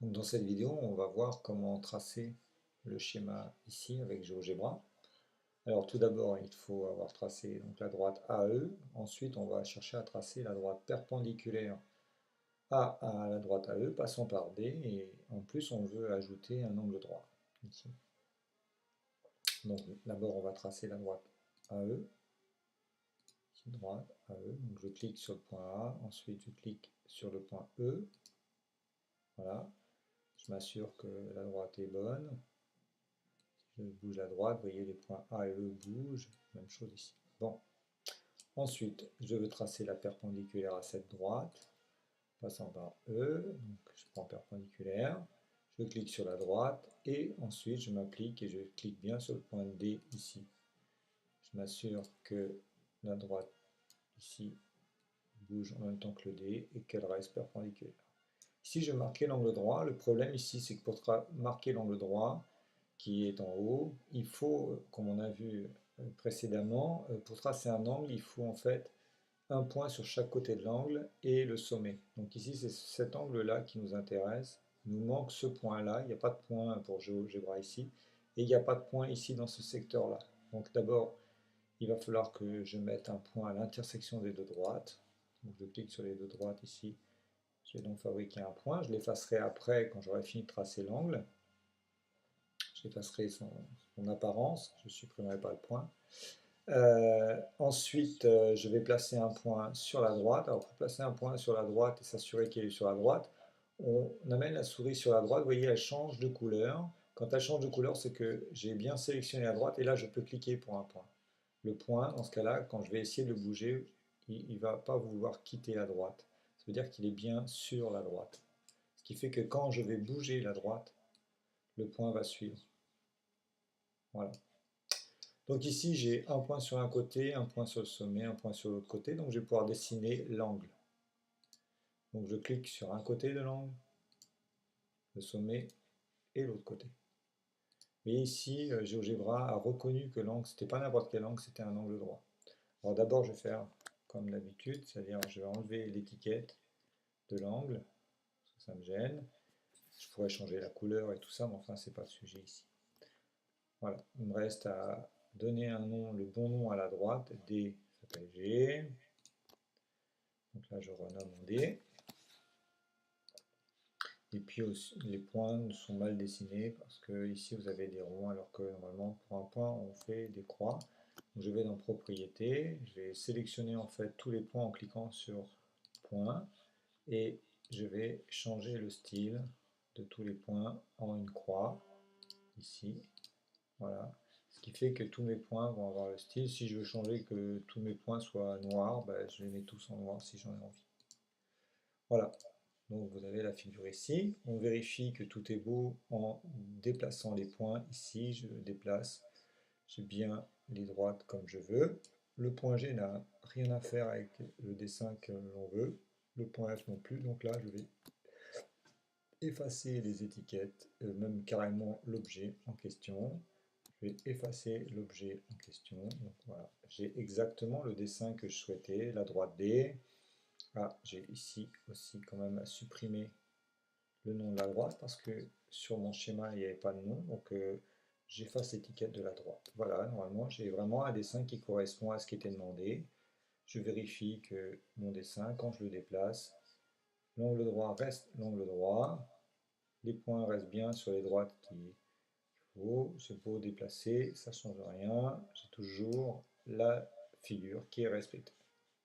Donc dans cette vidéo, on va voir comment tracer le schéma ici avec GeoGebra. Alors tout d'abord, il faut avoir tracé donc, la droite AE. Ensuite, on va chercher à tracer la droite perpendiculaire à la droite AE, passant par D. Et en plus, on veut ajouter un angle droit ici. Donc d'abord, on va tracer la droite AE. Ici, droite AE. Donc je clique sur le point A. Ensuite, je clique sur le point E. Voilà. Je m'assure que la droite est bonne. Je bouge à droite, vous voyez les points A et E bougent, même chose ici. Bon, ensuite, je veux tracer la perpendiculaire à cette droite, passant par E, donc je prends perpendiculaire, je clique sur la droite, et ensuite je m'applique et je clique bien sur le point D ici. Je m'assure que la droite ici bouge en même temps que le D et qu'elle reste perpendiculaire. Ici, je vais marquer l'angle droit. Le problème ici, c'est que pour marquer l'angle droit, qui est en haut, il faut, comme on a vu précédemment, pour tracer un angle, il faut en fait un point sur chaque côté de l'angle et le sommet. Donc ici, c'est cet angle-là qui nous intéresse. Il nous manque ce point-là. Il n'y a pas de point pour GeoGebra ici. Et il n'y a pas de point ici dans ce secteur-là. Donc d'abord, il va falloir que je mette un point à l'intersection des deux droites. Donc je clique sur les deux droites ici. Je vais donc fabriquer un point. Je l'effacerai après quand j'aurai fini de tracer l'angle. J'effacerai son apparence, je ne supprimerai pas le point. Ensuite, je vais placer un point sur la droite. Alors pour placer un point sur la droite et s'assurer qu'il est sur la droite, on amène la souris sur la droite. Vous voyez, elle change de couleur. Quand elle change de couleur, c'est que j'ai bien sélectionné la droite et là, je peux cliquer pour un point. Le point, dans ce cas-là, quand je vais essayer de le bouger, il ne va pas vouloir quitter la droite. Ça veut dire qu'il est bien sur la droite. Ce qui fait que quand je vais bouger la droite, le point va suivre. Voilà. Donc ici, j'ai un point sur un côté, un point sur le sommet, un point sur l'autre côté. Donc je vais pouvoir dessiner l'angle. Donc je clique sur un côté de l'angle, le sommet et l'autre côté. Et ici, GeoGebra a reconnu que l'angle, c'était pas n'importe quel angle, c'était un angle droit. Alors d'abord, je vais faire comme d'habitude, c'est-à-dire je vais enlever l'étiquette de l'angle, parce que ça me gêne. Je pourrais changer la couleur et tout ça, mais enfin, c'est pas le sujet ici. Voilà, il me reste à donner un nom, le bon nom à la droite. D s'appelle G. Donc là, je renomme en D. Et puis aussi, les points sont mal dessinés parce que ici vous avez des ronds alors que normalement pour un point on fait des croix. Donc je vais dans Propriétés, je vais sélectionner en fait tous les points en cliquant sur Point et je vais changer le style de tous les points en une croix ici. Voilà. Ce qui fait que tous mes points vont avoir le style. Si je veux changer que tous mes points soient noirs, ben, je les mets tous en noir si j'en ai envie. Voilà. Donc vous avez la figure ici. On vérifie que tout est beau en déplaçant les points. Ici, je déplace. J'ai bien les droites comme je veux. Le point G n'a rien à faire avec le dessin que l'on veut. Le point F non plus. Donc là, je vais effacer les étiquettes, même carrément l'objet en question. Je vais effacer l'objet en question. Donc voilà, j'ai exactement le dessin que je souhaitais, la droite D. Ah, j'ai ici aussi quand même à supprimer le nom de la droite parce que sur mon schéma il n'y avait pas de nom, donc j'efface l'étiquette de la droite. Voilà, normalement j'ai vraiment un dessin qui correspond à ce qui était demandé. Je vérifie que mon dessin, quand je le déplace, l'angle droit reste l'angle droit, les points restent bien sur les droites qu'il faut, c'est beau déplacer, ça ne change rien, j'ai toujours la figure qui est respectée.